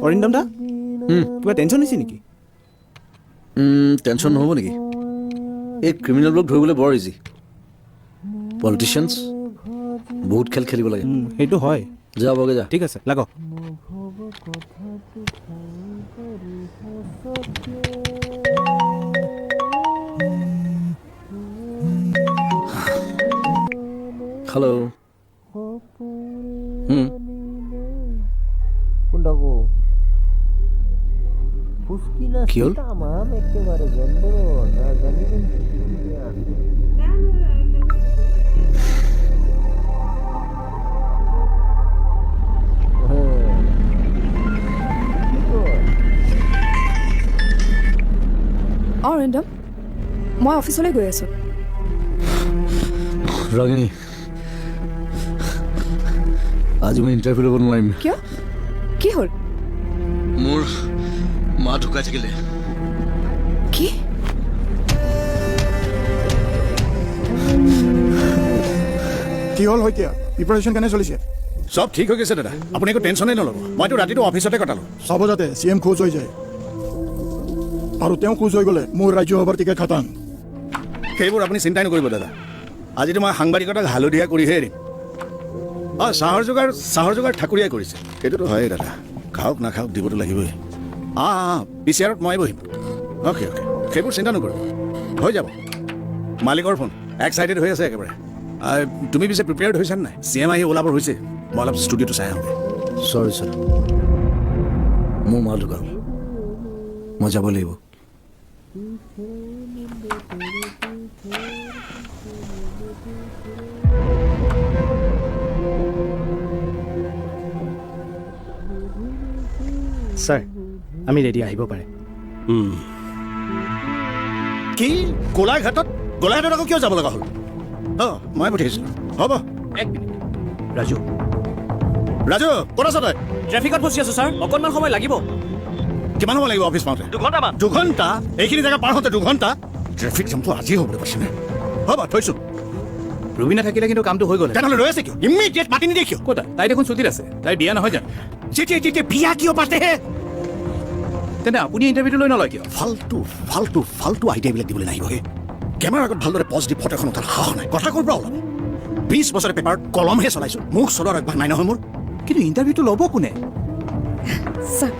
অৰিন্দম দা কিবা টেনশ্যন হৈছে নেকি? টেনশ্যন নহ'ব নেকি? এই ক্ৰিমিনেলবোৰক ধৰিবলৈ বৰ ইজি। পলিটিচিয়ানছ বহুত খেল খেলিব লাগে। সেইটো হয়। যা বগে যা। ঠিক আছে লাগক। হেল্ল' কোনটাকো ফুসকিনা কি হ'ল? তামাম একেবারে গেন্দর না জানি অৰিন্দম মই অফিচলৈ গৈ আছোঁ। ৰাগিনী আজি মই ইণ্টাৰভিউ ল'ব নোৱাৰিম। কিয়? কি হ'ল? মোৰ মা ঢুকাই থাকিলে। কি? কি হ'ল হয় এতিয়া? প্ৰিপাৰেশ্যন কেনে চলিছে? সব ঠিক হৈ গৈছে দাদা, আপুনি একো টেনশ্যনেই নল'ব। মইতো ৰাতিটো অফিচতে কটালোঁ। চাব যাতে CM খোজ হৈ যায়, আৰু তেওঁ খোজ হৈ গ'লে মোৰ ৰাজ্যসভাৰ টিকেট খাটাং। সেইবোৰ আপুনি চিন্তাই নকৰিব দাদা। আজিতো মই সাংবাদিকতাক হালধীয়া কৰিহে এৰিম। চাহৰ যোগাৰ ঠাকুৰীয়াই কৰিছে। সেইটোতো হয়েই দাদা, খাওক নাখাওক দিবতো লাগিবই। PCRত মই বহিম। অ'কে সেইবোৰ চিন্তা নকৰিব, হৈ যাব। মালিকৰ ফোন এক্সাইটেড হৈ আছে একেবাৰে। তুমি পিছে প্ৰিপেয়াৰ্ড হৈছা নাই? CM আহি ওলাবৰ হৈছে। মই অলপ ষ্টুডিঅ'টো চাই আহোঁগৈ। চৰি ছাৰ, মোৰ মা ঢুকাল, মই যাব লাগিব। ছাৰ আমি ৰেডি আহিব পাৰে। কি গোলাঘাটত আকৌ কিয় যাব লগা হ'ল? মই পঠিয়াইছিলোঁ। হ'ব এক মিনিট। ৰাজু ক'ত আছ তই? ট্ৰেফিকত ফচি আছোঁ ছাৰ, অকণমান সময় লাগিব। কিমান সময় লাগিব অফিচ পাওঁতে? 2 ঘণ্টামান। 2 ঘণ্টা? এইখিনি জেগা পাৰ হওঁতে 2 ঘণ্টা? ট্ৰেফিক জামটো আজি হ'বলৈ পাইছেনে? হ'ব থৈছোঁ। ৰুবি নাথাকিলে কিন্তু কামটো হৈ গ'ল। তেনেহ'লে ৰৈ আছে কিয়? ইমিডিয়েট মাতি নিদিয়ে কিয়? ক'তা তাই দেখোন ছুটীত আছে, তাই বিয়া নহয় জানো? যেতিয়া বিয়া কিয় পাতেহে? তেন্তে আপুনি ইণ্টাৰভিউটো লৈ নলয় কিয়? ফাল্টু আইডিয়াবিলাক দিবলৈ নাহিবহে। কেমেৰাৰ আগত ভালদৰে পজ দি ফটো এখন উঠাৰ সাহস নাই। কথা ক'ৰ পৰা ওলাব? 20 বছৰে পেপাৰত কলমহে চলাইছোঁ, মুখ চলোৱাৰ অভ্যাস নাই নহয় মোৰ। কিন্তু ইণ্টাৰভিউটো ল'ব কোনে? ছাৰ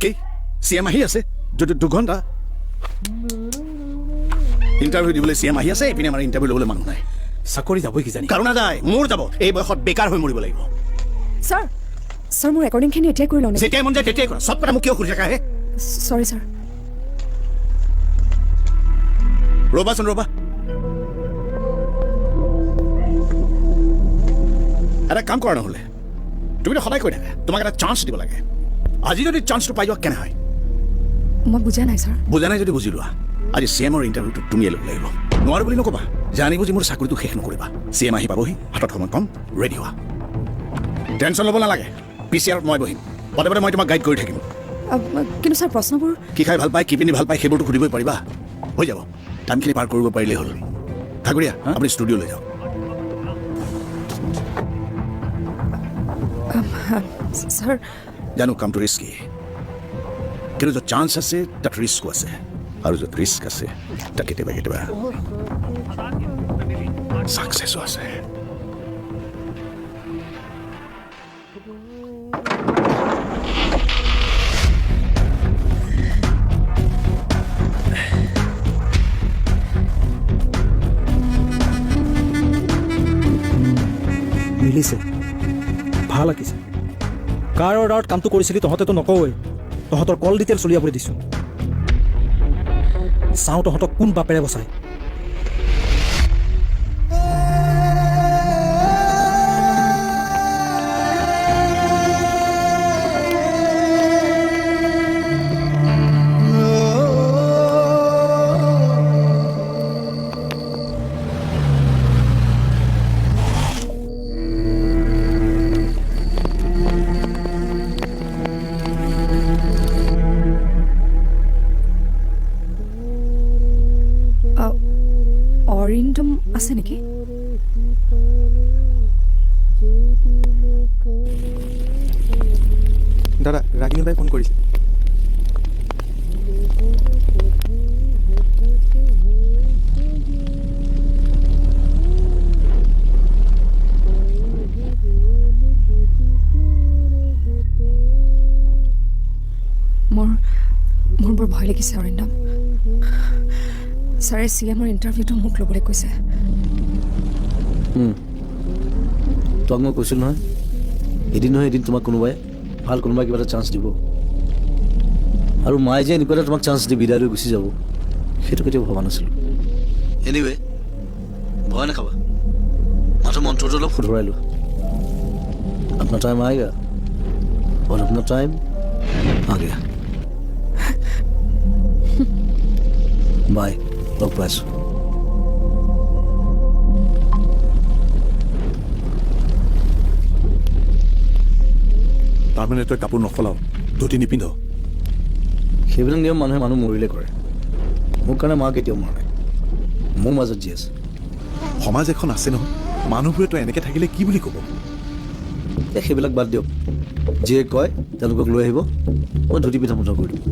কি CM আহি আছে? 2 ঘণ্টা ইণ্টাৰভিউ দিবলৈ CM আহি আছে, এইপিনে আমাৰ ইণ্টাৰভিউ ল'বলৈ মানুহ নাই। চাকৰি যাবই কিজানি। কাৰণ নাযায়, মোৰ যাব। এই বয়সত বেকাৰ হৈ মৰিব লাগিব। ছাৰ মোৰ ৰেকৰ্ডিংখিনি এতিয়াই কৰি লওঁ নেকি? যেতিয়াই মন যায় তেতিয়াই কৰা। চব কথা মোক কিয় সুধি থাকা হে? চৰি ছাৰ। ৰ'বাচোন ৰ'বা, এটা কাম কৰা নহ'লে। তুমিতো সদায় কৈ থাকা তোমাক এটা চান্স দিব লাগে। আজি যদি চান্সটো পাই যোৱা কেনে হয়? মই বুজা নাই ছাৰ। বুজা নাই যদি বুজি লোৱা। আজি CMৰ ইণ্টাৰভিউটো তুমিয়ে ল'ব লাগিব। নোৱাৰো বুলি নক'বা, জানি বুজি মোৰ চাকৰিটো শেষ নকৰিবা। CM আহি পাবহি, হাতত সময় কম, ৰেডি হোৱা। টেনশ্যন ল'ব নালাগে, PCRত মই বহিম। পদে পদে মই তোমাক গাইড কৰি থাকিম। কিন্তু ছাৰ প্ৰশ্নবোৰ কি খাই ভাল পায়, কি পিন্ধি ভাল পায় সেইবোৰতো সুধিবই পাৰিবা। হৈ যাব, টাইমখিনি পাৰ কৰিব পাৰিলেই হ'ল। ঠাকুৰীয়া আপুনি ষ্টুডিঅ'লৈ যাওক। ছাৰ জানো কামটো ৰিস্কি, কিন্তু য'ত চান্স আছে তাত ৰিস্কো আছে, আৰু য'ত ৰিস্ক আছে তাত কেতিয়াবা ছাকচেছো আছে। মিলিছে, ভাল লাগিছে। কাৰ অৰ্ডাৰত কামটো কৰিছিলি তহঁতেতো নকওঁৱেই। তহঁতৰ কল ডিটেইলছ উলিয়াবলৈ দিছোঁ। চাওঁ তহঁতক কোন বাপেৰে বচায়। আছে নেকি? দাদা ৰাগিনী বাই ফোন কৰিছে। মোৰ বৰ ভয় লাগিছে অৰিন্দম। ছাৰে CMৰ ইণ্টাৰভিউটো মোক ল'বলৈ কৈছে। তোমাক মই কৈছিলোঁ নহয়, এদিন নহয় এদিন তোমাক কোনোবাই কিবা এটা চান্স দিব। আৰু মায়ে যে এনেকুৱা এটা তোমাক চান্স দি বিদায় লৈ গুচি যাব, সেইটো কেতিয়াও ভবা নাছিলোঁ। এনিৱে ভয় নাখাবা, মাথো মন্ত্ৰটো অলপ শুধৰাই লোৱা। আপোনাৰ টাইম আয়েগা और अपना टाइम आ गया। बाय, लग पाइছো। তাৰমানে তই কাপোৰ নসলাও, ধুতি নিপিন্ধ? সেইবিলাক নিয়ম মানুহে মানুহ মৰিলে কৰে। মোৰ কাৰণে মা কেতিয়াও মৰা নাই, মোৰ মাজত যি আছে। সমাজ এখন আছে নহয়, মানুহবোৰে তই এনেকৈ থাকিলে কি বুলি ক'ব? সেইবিলাক বাদ দিয়ক, যিয়ে কয় তেওঁলোকক লৈ আহিব, মই ধুতি পিন্ধা মুঠা কৰি দিম।